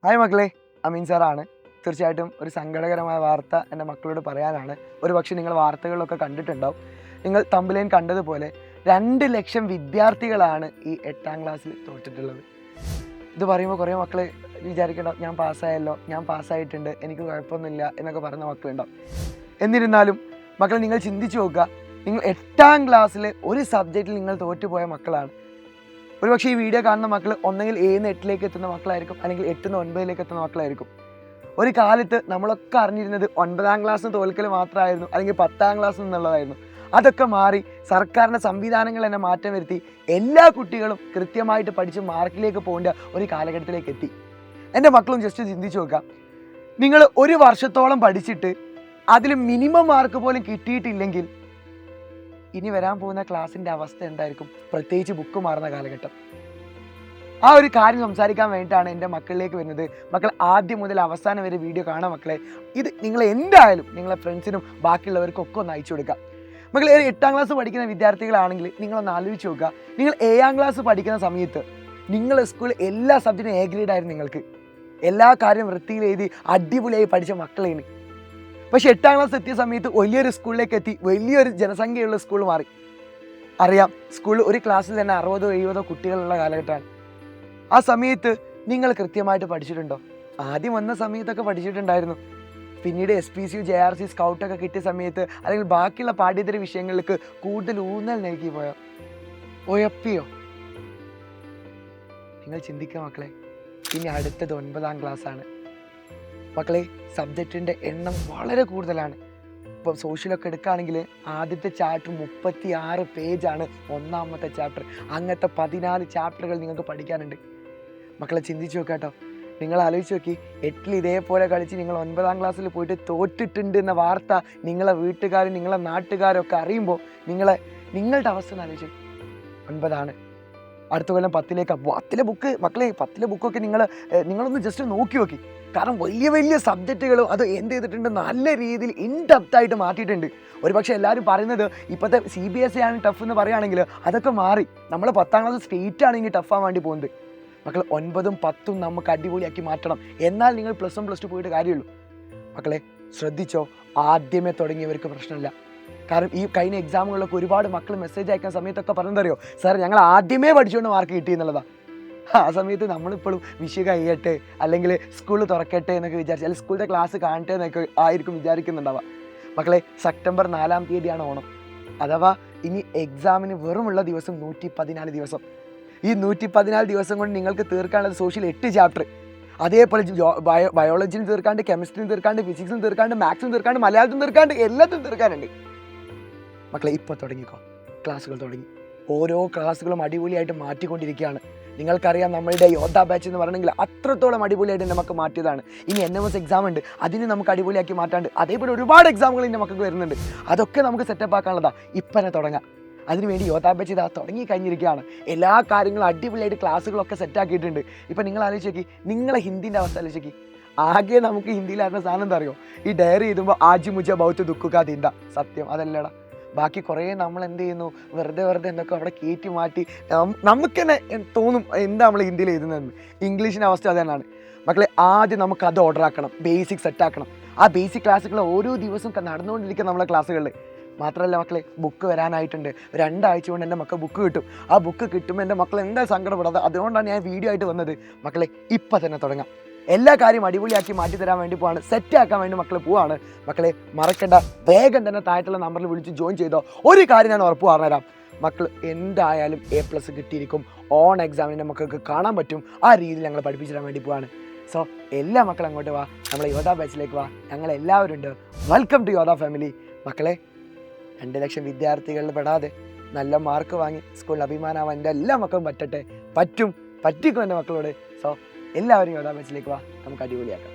Hi മക്കളെ, അമീൻ സാറാണ്. തീർച്ചയായിട്ടും ഒരു സങ്കടകരമായ വാർത്ത എൻ്റെ മക്കളോട് പറയാനാണ്. ഒരു പക്ഷേ നിങ്ങൾ വാർത്തകളിലൊക്കെ കണ്ടിട്ടുണ്ടാവും. നിങ്ങൾ തമ്പലൈൻ കണ്ടതുപോലെ 2 ലക്ഷം വിദ്യാർത്ഥികളാണ് ഈ 8ാം ക്ലാസ്സിൽ തോറ്റിട്ടുള്ളത്. ഇത് പറയുമ്പോൾ കുറേ മക്കൾ വിചാരിക്കണ്ടാവും, ഞാൻ പാസ്സായല്ലോ, ഞാൻ പാസ്സായിട്ടുണ്ട്, എനിക്ക് കുഴപ്പമൊന്നുമില്ല എന്നൊക്കെ പറയുന്ന മക്കളുണ്ടാവും. എന്നിരുന്നാലും മക്കളെ, നിങ്ങൾ ചിന്തിച്ച് നോക്കുക, നിങ്ങൾ 8ാം ക്ലാസ്സിൽ ഒരു സബ്ജക്റ്റിൽ നിങ്ങൾ തോറ്റുപോയ മക്കളാണ്. ഒരുപക്ഷെ ഈ വീഡിയോ കാണുന്ന മക്കൾ ഒന്നെങ്കിൽ 7 8ലേക്ക് എത്തുന്ന മക്കളായിരിക്കും, അല്ലെങ്കിൽ 8 9ലേക്ക് എത്തുന്ന മക്കളായിരിക്കും. ഒരു കാലത്ത് നമ്മളൊക്കെ അറിഞ്ഞിരുന്നത് 9ാം ക്ലാസ്സിന് തോൽക്കൽ മാത്രമായിരുന്നു, അല്ലെങ്കിൽ 10ാം ക്ലാസ് എന്നുള്ളതായിരുന്നു. അതൊക്കെ മാറി സർക്കാരിൻ്റെ സംവിധാനങ്ങൾ തന്നെ മാറ്റം വരുത്തി എല്ലാ കുട്ടികളും കൃത്യമായിട്ട് പഠിച്ച് മാർക്കിലേക്ക് പോകേണ്ട ഒരു കാലഘട്ടത്തിലേക്ക് എത്തി. എൻ്റെ മക്കളും ജസ്റ്റ് ചിന്തിച്ച് നോക്കാം, നിങ്ങൾ ഒരു വർഷത്തോളം പഠിച്ചിട്ട് അതിൽ മിനിമം മാർക്ക് പോലും കിട്ടിയിട്ടില്ലെങ്കിൽ ഇനി വരാൻ പോകുന്ന ക്ലാസ്സിൻ്റെ അവസ്ഥ എന്തായിരിക്കും? പ്രത്യേകിച്ച് ബുക്ക് മാറുന്ന കാലഘട്ടം. ആ ഒരു കാര്യം സംസാരിക്കാൻ വേണ്ടിയിട്ടാണ് എൻ്റെ മക്കളിലേക്ക് വരുന്നത്. മക്കൾ ആദ്യം മുതൽ അവസാനം വരെ വീഡിയോ കാണാം മക്കളെ. ഇത് നിങ്ങൾ എന്തായാലും നിങ്ങളെ ഫ്രണ്ട്സിനും ബാക്കിയുള്ളവർക്കും ഒക്കെ ഒന്ന് അയച്ചു കൊടുക്കുക. മക്കൾ 8ാം ക്ലാസ് പഠിക്കുന്ന വിദ്യാർത്ഥികളാണെങ്കിൽ നിങ്ങളൊന്ന് ആലോചിച്ച് നോക്കുക, നിങ്ങൾ 7ാം ക്ലാസ് പഠിക്കുന്ന സമയത്ത് നിങ്ങളുടെ സ്കൂളിൽ എല്ലാ സബ്ജക്റ്റും എ ഗ്രേഡ് ആയിരുന്നു. നിങ്ങൾക്ക് എല്ലാ കാര്യം വൃത്തിയിൽ എഴുതി അടിപൊളിയായി പഠിച്ച മക്കളാണ്. പക്ഷെ 8ാം ക്ലാസ് എത്തിയ സമയത്ത് വലിയൊരു സ്കൂളിലേക്ക് എത്തി, വലിയൊരു ജനസംഖ്യയുള്ള സ്കൂൾ മാറി. അറിയാം, സ്കൂളിൽ ഒരു ക്ലാസ്സിൽ തന്നെ 60 70 കുട്ടികളുള്ള കാലഘട്ടമാണ്. ആ സമയത്ത് നിങ്ങൾ കൃത്യമായിട്ട് പഠിച്ചിട്ടുണ്ടോ? ആദ്യം വന്ന സമയത്തൊക്കെ പഠിച്ചിട്ടുണ്ടായിരുന്നു. പിന്നീട് SPCU JRC സ്കൗട്ടൊക്കെ കിട്ടിയ സമയത്ത് അല്ലെങ്കിൽ ബാക്കിയുള്ള പാഠ്യേതര വിഷയങ്ങൾക്ക് കൂടുതൽ ഊന്നൽ നൽകി പോയോ? ഉയപ്പിയോ? നിങ്ങൾ ചിന്തിക്കുക മക്കളെ, ഇനി അടുത്തത് 9ാം ക്ലാസ്സാണ്. മക്കളെ, സബ്ജക്റ്റിൻ്റെ എണ്ണം വളരെ കൂടുതലാണ്. ഇപ്പം സോഷ്യലൊക്കെ എടുക്കുകയാണെങ്കിൽ ആദ്യത്തെ ചാപ്റ്റർ 36 പേജാണ്, 1ാമത്തെ ചാപ്റ്റർ. അങ്ങനത്തെ 14 ചാപ്റ്ററുകൾ നിങ്ങൾക്ക് പഠിക്കാനുണ്ട്. മക്കളെ ചിന്തിച്ച് നോക്കുക കേട്ടോ. നിങ്ങൾ ആലോചിച്ച് നോക്കി, 8ൽ ഇതേപോലെ കളിച്ച് നിങ്ങൾ 9ാം ക്ലാസ്സിൽ പോയിട്ട് തോറ്റിട്ടുണ്ട് എന്ന വാർത്ത നിങ്ങളെ വീട്ടുകാരും നിങ്ങളെ നാട്ടുകാരും ഒക്കെ അറിയുമ്പോൾ നിങ്ങളുടെ അവസ്ഥ ഒന്ന് ആലോചിച്ചു. 9ആണ്, അടുത്ത കൊല്ലം 10ലേക്ക്. 10ലെ ബുക്ക് മക്കളെ, 10ലെ ബുക്കൊക്കെ നിങ്ങളൊന്ന് ജസ്റ്റ് നോക്കി നോക്കി. കാരണം വലിയ വലിയ സബ്ജക്റ്റുകളും അത് എന്ത് ചെയ്തിട്ടുണ്ട്, നല്ല രീതിയിൽ ഇൻഡെപ്തായിട്ട് മാറ്റിയിട്ടുണ്ട്. ഒരുപക്ഷെ എല്ലാവരും പറയുന്നത് ഇപ്പോഴത്തെ CBSE ആണ് ടഫ് എന്ന് പറയുകയാണെങ്കിൽ അതൊക്കെ മാറി. നമ്മൾ 10ാം ക്ലാസ് സ്റ്റേറ്റ് ആണ് ഇനി ടഫാൻ വേണ്ടി പോകുന്നത്. മക്കൾ 9ഉം 10ഉം നമുക്ക് അടിപൊളിയാക്കി മാറ്റണം. എന്നാൽ നിങ്ങൾ +1 +2 പോയിട്ട് കാര്യമുള്ളൂ. മക്കളെ ശ്രദ്ധിച്ചോ, ആദ്യമേ തുടങ്ങിയവർക്ക് പ്രശ്നമില്ല. കാരണം ഈ കഴിഞ്ഞ എക്സാമുകളിലൊക്കെ ഒരുപാട് മക്കൾ മെസ്സേജ് അയക്കുന്ന സമയത്തൊക്കെ പറഞ്ഞതറിയോ, സാർ ഞങ്ങൾ ആദ്യമേ പഠിച്ചുകൊണ്ട് മാർക്ക് കിട്ടി എന്നുള്ളതാണ്. ആ സമയത്ത് നമ്മളിപ്പോഴും വിഷു കഴിയട്ടെ, അല്ലെങ്കിൽ സ്കൂൾ തുറക്കട്ടെ എന്നൊക്കെ വിചാരിച്ചു, അല്ലെങ്കിൽ സ്കൂളിൻ്റെ ക്ലാസ് കാണട്ടെ എന്നൊക്കെ ആയിരിക്കും വിചാരിക്കുന്നുണ്ടാവുക. മക്കളെ, സെപ്റ്റംബർ 4ാം തീയതിയാണ് ഓണം. അഥവാ ഇനി എക്സാമിന് വെറുമുള്ള ദിവസം 114 ദിവസം. ഈ 114 ദിവസം കൊണ്ട് നിങ്ങൾക്ക് തീർക്കാനുള്ളത് സോഷ്യൽ 8 ചാപ്റ്റർ, അതേപോലെ ബയോളജിയും തീർക്കാണ്ട്, കെമിസ്ട്രിയും തീർക്കാണ്ട്, ഫിസിക്സും തീർക്കാണ്ട്, മാത്സും തീർക്കാണ്ട്, മലയാളത്തും തീർക്കാണ്ട്, എല്ലാത്തും തീർക്കാനുണ്ട്. മക്കളെ ഇപ്പോൾ തുടങ്ങിക്കോ, ക്ലാസ്സുകൾ തുടങ്ങി. ഓരോ ക്ലാസ്സുകളും അടിപൊളിയായിട്ട് മാറ്റിക്കൊണ്ടിരിക്കുകയാണ്. നിങ്ങൾക്കറിയാം, നമ്മളുടെ യോദ്ധ ബാച്ച് എന്ന് പറയണമെങ്കിൽ അത്രത്തോളം അടിപൊളിയായിട്ട് നമുക്ക് മാറ്റിയതാണ്. ഇനി NMS എക്സാം ഉണ്ട്, അതിന് നമുക്ക് അടിപൊളിയാക്കി മാറ്റാണ്ട്. അതേപോലെ ഒരുപാട് എക്സാമുകൾ എൻ്റെ മക്കൾക്ക് വരുന്നുണ്ട്. അതൊക്കെ നമുക്ക് സെറ്റപ്പ് ആക്കാനുള്ളതാണ്. ഇപ്പം തന്നെ തുടങ്ങാം. അതിനുവേണ്ടി യോദ്ധ ബാച്ച് ഇതാ തുടങ്ങി കഴിഞ്ഞിരിക്കുകയാണ്. എല്ലാ കാര്യങ്ങളും അടിപൊളിയായിട്ട് ക്ലാസ്സുകളൊക്കെ സെറ്റാക്കിയിട്ടുണ്ട്. ഇപ്പം നിങ്ങൾ ആലോചിച്ച് നോക്കി, നിങ്ങളെ ഹിന്ദീൻ്റെ അവസ്ഥ ആലോചിച്ച് നോക്കി. ആകെ നമുക്ക് ഹിന്ദിയിലായിരുന്ന സാധനം എന്താ അറിയോ, ഈ ഡയറി എഴുതുമ്പോൾ ആജി മുജ ബൗത്ത് ദുഃഖുക തിന്ത. സത്യം അതല്ലടാ. ബാക്കി കുറേ നമ്മൾ എന്ത് ചെയ്യുന്നു, വെറുതെ എന്തൊക്കെ അവിടെ കയറ്റി മാറ്റി നമുക്ക് തന്നെ തോന്നും എന്താ നമ്മൾ ഹിന്ദിയിൽ എഴുതുന്നതെന്ന്. ഇംഗ്ലീഷിൻ്റെ അവസ്ഥ അത് തന്നെയാണ്. മക്കളെ, ആദ്യം നമുക്ക് അത് ഓർഡർ ആക്കണം, ബേസിക് സെറ്റാക്കണം. ആ ബേസിക് ക്ലാസ്സുകൾ ഓരോ ദിവസവും നടന്നുകൊണ്ടിരിക്കുക നമ്മളെ ക്ലാസ്സുകളിൽ. മാത്രമല്ല മക്കളെ, ബുക്ക് വരാനായിട്ടുണ്ട്. 2 ആഴ്ച കൊണ്ട് എൻ്റെ മക്കൾ ബുക്ക് കിട്ടും. ആ ബുക്ക് കിട്ടുമ്പോൾ എൻ്റെ മക്കൾ എന്താ സങ്കടപ്പെടാതെ. അതുകൊണ്ടാണ് ഞാൻ വീഡിയോ ആയിട്ട് വന്നത്. മക്കളെ, ഇപ്പം തന്നെ തുടങ്ങാം. എല്ലാ കാര്യം അടിപൊളിയാക്കി മാറ്റി തരാൻ വേണ്ടി പോവാണ്, സെറ്റാക്കാൻ വേണ്ടി മക്കൾ പോവാണ്. മക്കളെ മറക്കണ്ട, വേഗം തന്നെ താഴത്തുള്ള നമ്പറിൽ വിളിച്ച് ജോയിൻ ചെയ്തോ. ഒരു കാര്യം ഞാൻ ഉറപ്പ് പറഞ്ഞുതരാം, മക്കൾ എന്തായാലും A+ കിട്ടിയിരിക്കും. ഓൺ എക്സാമിന് മക്കൾക്ക് കാണാൻ പറ്റും. ആ രീതിയിൽ ഞങ്ങൾ പഠിപ്പിച്ചു തരാൻ വേണ്ടി പോവാണ്. സോ എല്ലാ മക്കളും അങ്ങോട്ട് വാ, നമ്മളെ യോദ്ധ ബാച്ചിലേക്ക് വാ. ഞങ്ങളെല്ലാവരും ഉണ്ട്. Welcome to Yodha family. മക്കളെ, 2 ലക്ഷം വിദ്യാർത്ഥികളിൽ പെടാതെ നല്ല മാർക്ക് വാങ്ങി സ്കൂളിൽ അഭിമാനമാവാൻ എൻ്റെ എല്ലാ മക്കളും പറ്റട്ടെ. പറ്റിക്കും എൻ്റെ മക്കളോട്. സോ എല്ലാവരും യോദ്ധ ബാച്ചിലേക്ക് വാ, നമുക്ക് അടിപൊളിയാക്കാം.